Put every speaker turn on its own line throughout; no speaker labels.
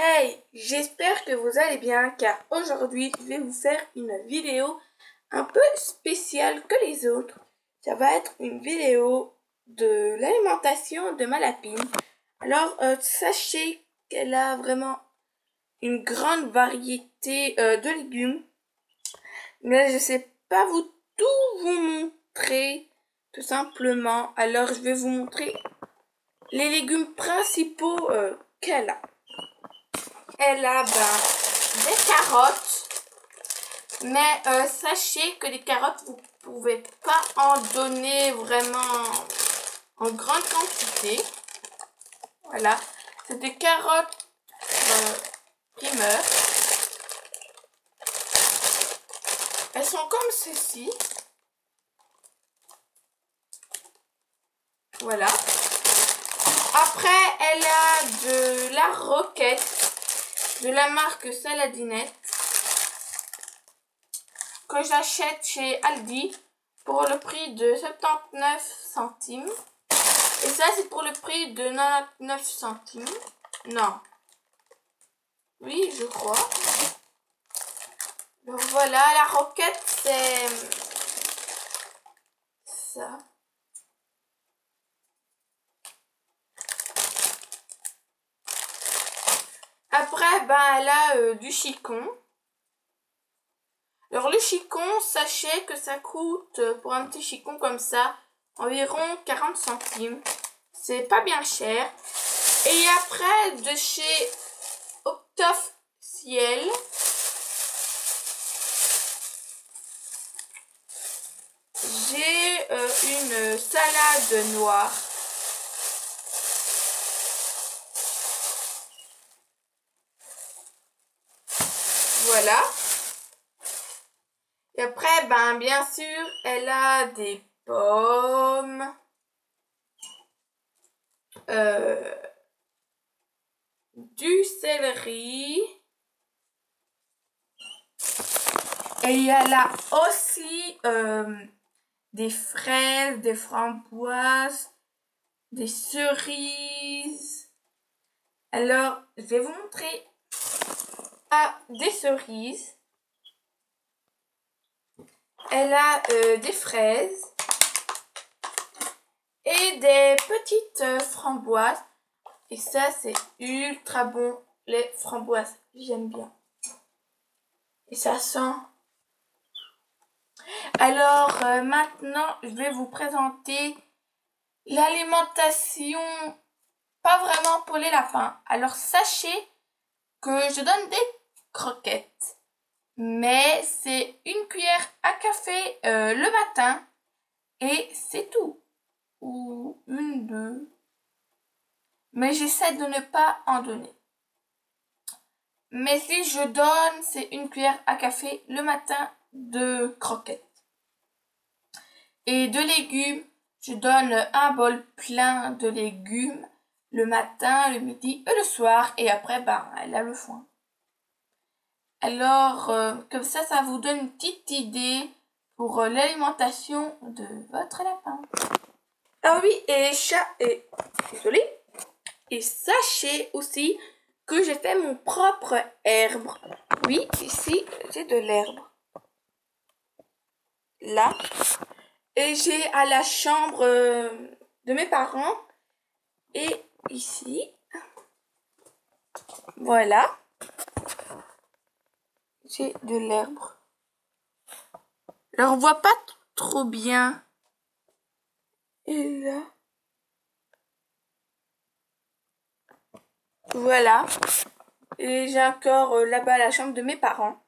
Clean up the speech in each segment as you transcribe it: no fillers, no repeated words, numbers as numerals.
Hey, j'espère que vous allez bien car aujourd'hui je vais vous faire une vidéo un peu spéciale que les autres. Ça va être une vidéo de l'alimentation de ma lapine. Alors sachez qu'elle a vraiment une grande variété de légumes. Mais je sais pas tout vous montrer tout simplement. Alors je vais vous montrer les légumes principaux qu'elle a. Elle a des carottes, mais sachez que les carottes, vous pouvez pas en donner vraiment en grande quantité. Voilà, c'est des carottes primeurs. Elles sont comme ceci. Voilà. Après, elle a de la roquette de la marque Saladinette que j'achète chez Aldi pour le prix de 79 centimes. Et ça, c'est pour le prix de 99 centimes. Non. Oui, je crois. Donc voilà, la roquette, c'est ça. Après, elle a du chicon. Alors le chicon, sachez que ça coûte, pour un petit chicon comme ça, environ 40 centimes. C'est pas bien cher. Et après, de chez Octave Ciel, j'ai une salade noire. Voilà. Et après, bien sûr, elle a des pommes, du céleri. Et elle a aussi des fraises, des framboises, des cerises. Alors, je vais vous montrer des cerises. Elle a des fraises et des petites framboises. Et ça, c'est ultra bon, les framboises. J'aime bien. Et ça sent. Alors, maintenant, je vais vous présenter l'alimentation, pas vraiment pour les lapins. Alors, sachez que je donne des croquettes. Mais c'est une cuillère à café le matin. Et c'est tout. Ou une, deux. Mais j'essaie de ne pas en donner. Mais si je donne, c'est une cuillère à café le matin de croquettes. Et de légumes, je donne un bol plein de légumes le matin, le midi et le soir. Et après, elle a le foin. Alors, comme ça vous donne une petite idée pour l'alimentation de votre lapin. Ah oui, désolé. Et sachez aussi que j'ai fait mon propre herbe. Oui, ici, j'ai de l'herbe. Là. Et j'ai à la chambre de mes parents. Et ici. Voilà. J'ai de l'herbe. Alors, on voit pas trop bien. Et là. Voilà. Et j'ai encore là-bas la chambre de mes parents.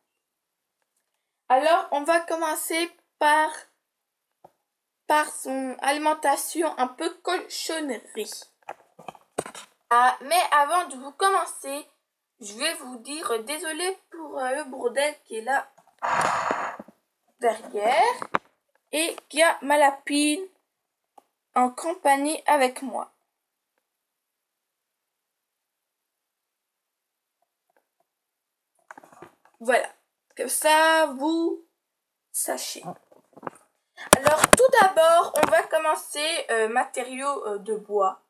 Alors, on va commencer par son alimentation un peu cochonnerie. Mais avant de vous commencer, je vais vous dire désolé pour le bordel qui est là derrière et qui a ma lapine en compagnie avec moi. Voilà, comme ça vous sachez. Alors tout d'abord, on va commencer matériaux de bois.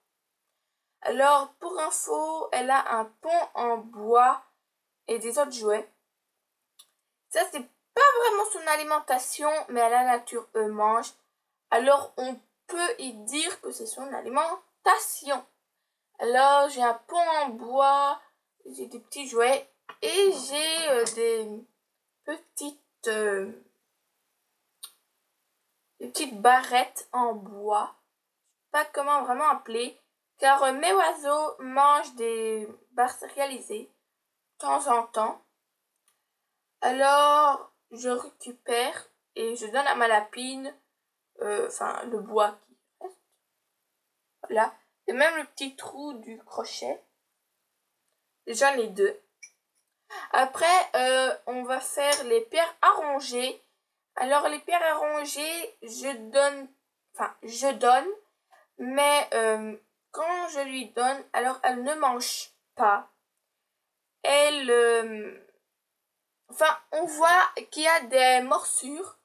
Alors, pour info, elle a un pont en bois et des autres jouets. Ça, c'est pas vraiment son alimentation, mais à la nature mange. Alors, on peut y dire que c'est son alimentation. Alors, j'ai un pont en bois, j'ai des petits jouets et j'ai des petites barrettes en bois. Pas comment vraiment appeler, car mes oiseaux mangent des barres céréalisées de temps en temps. Alors, je récupère et je donne à ma lapine, le bois qui reste. Voilà. Et même le petit trou du crochet. J'en ai 2. Après, on va faire les pierres à ronger. Alors, les pierres à ronger, je donne, mais quand je lui donne, alors elle ne mange pas. On voit qu'il y a des morsures,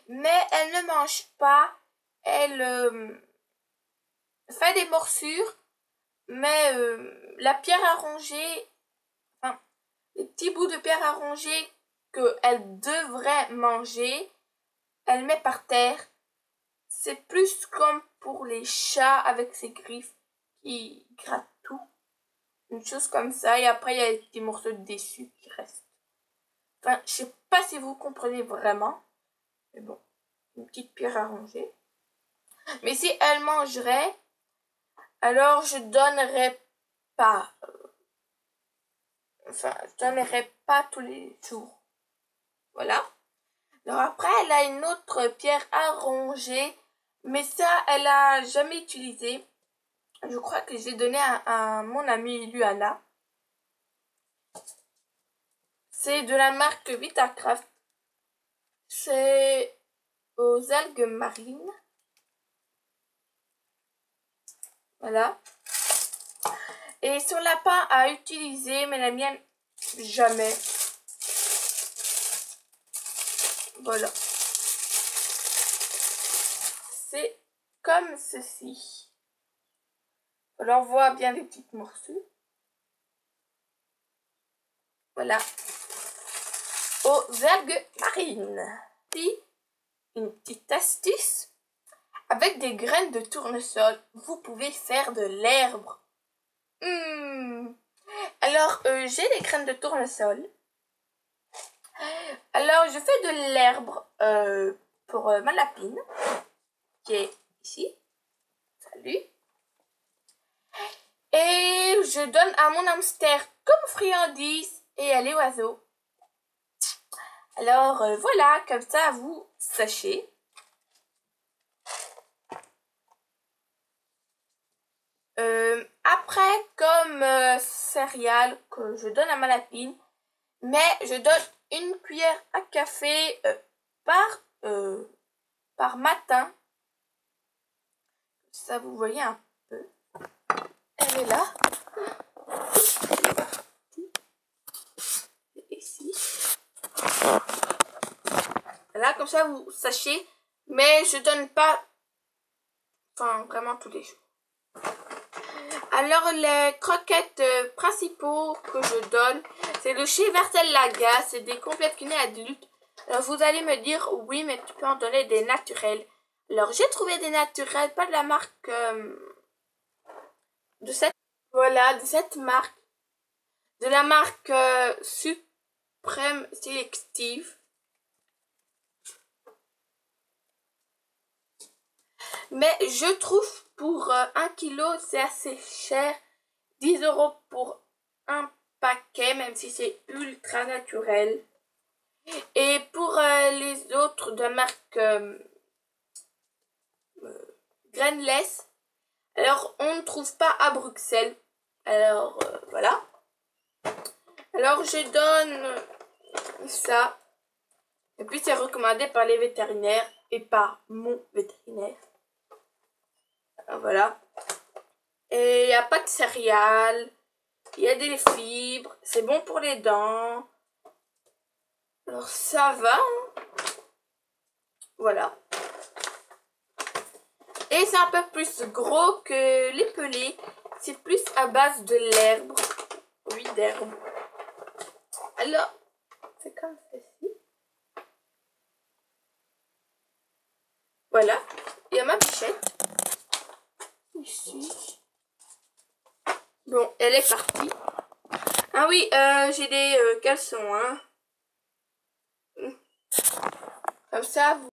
mais elle ne mange pas. Elle fait des morsures, mais la pierre à ronger, les petits bouts de pierre à ronger qu'elle devrait manger, elle met par terre. C'est plus comme pour les chats avec ses griffes qui grattent tout. Une chose comme ça, et après il y a des petits morceaux de déçus qui restent. Enfin, je sais pas si vous comprenez vraiment, mais bon, une petite pierre à ronger. Mais si elle mangerait, alors je donnerais pas. Je donnerais pas tous les jours. Voilà. Alors après, elle a une autre pierre à ronger, mais ça, elle a jamais utilisé. Je crois que j'ai donné à mon amie Luana. C'est de la marque Vitacraft. C'est aux algues marines. Voilà. Et son lapin a utilisé, mais la mienne, jamais. Voilà. C'est comme ceci. Alors, on voit bien les petites morsures. Voilà. Aux algues marines. Puis, une petite astuce. Avec des graines de tournesol, vous pouvez faire de l'herbe. Alors, j'ai des graines de tournesol. Alors, je fais de l'herbe pour ma lapine, qui est ici. Salut. Et je donne à mon hamster comme friandise et à les oiseaux. Alors, voilà, comme ça, vous sachez. Après, comme céréales que je donne à ma lapine, mais je donne une cuillère à café par matin. Ça, vous voyez un peu. Elle est là. Ici. Là, comme ça, vous sachez. Mais je donne pas, vraiment tous les jours. Alors, les croquettes principaux que je donne, c'est le chez Vertel-Laga, c'est des complètes cunées adultes. Alors, vous allez me dire, oui, mais tu peux en donner des naturels. Alors, j'ai trouvé des naturels, pas de la marque, de cette marque. De la marque Suprême Sélective. Mais je trouve pour 1 kilo, c'est assez cher. 10 € pour un paquet, même si c'est ultra naturel. Et pour les autres de marque Grainless, alors on ne trouve pas à Bruxelles. Alors voilà. Alors je donne ça. Et puis c'est recommandé par les vétérinaires et par mon vétérinaire. Alors, voilà. Et il n'y a pas de céréales. Il y a des fibres. C'est bon pour les dents. Alors ça va. Voilà. Et c'est un peu plus gros que les pelés. C'est plus à base de l'herbe. Oui, d'herbe. Alors, c'est comme ceci. Voilà. Il y a ma bichette. Ici. Bon, elle est partie. Ah oui, j'ai des caleçons, hein. Comme ça, vous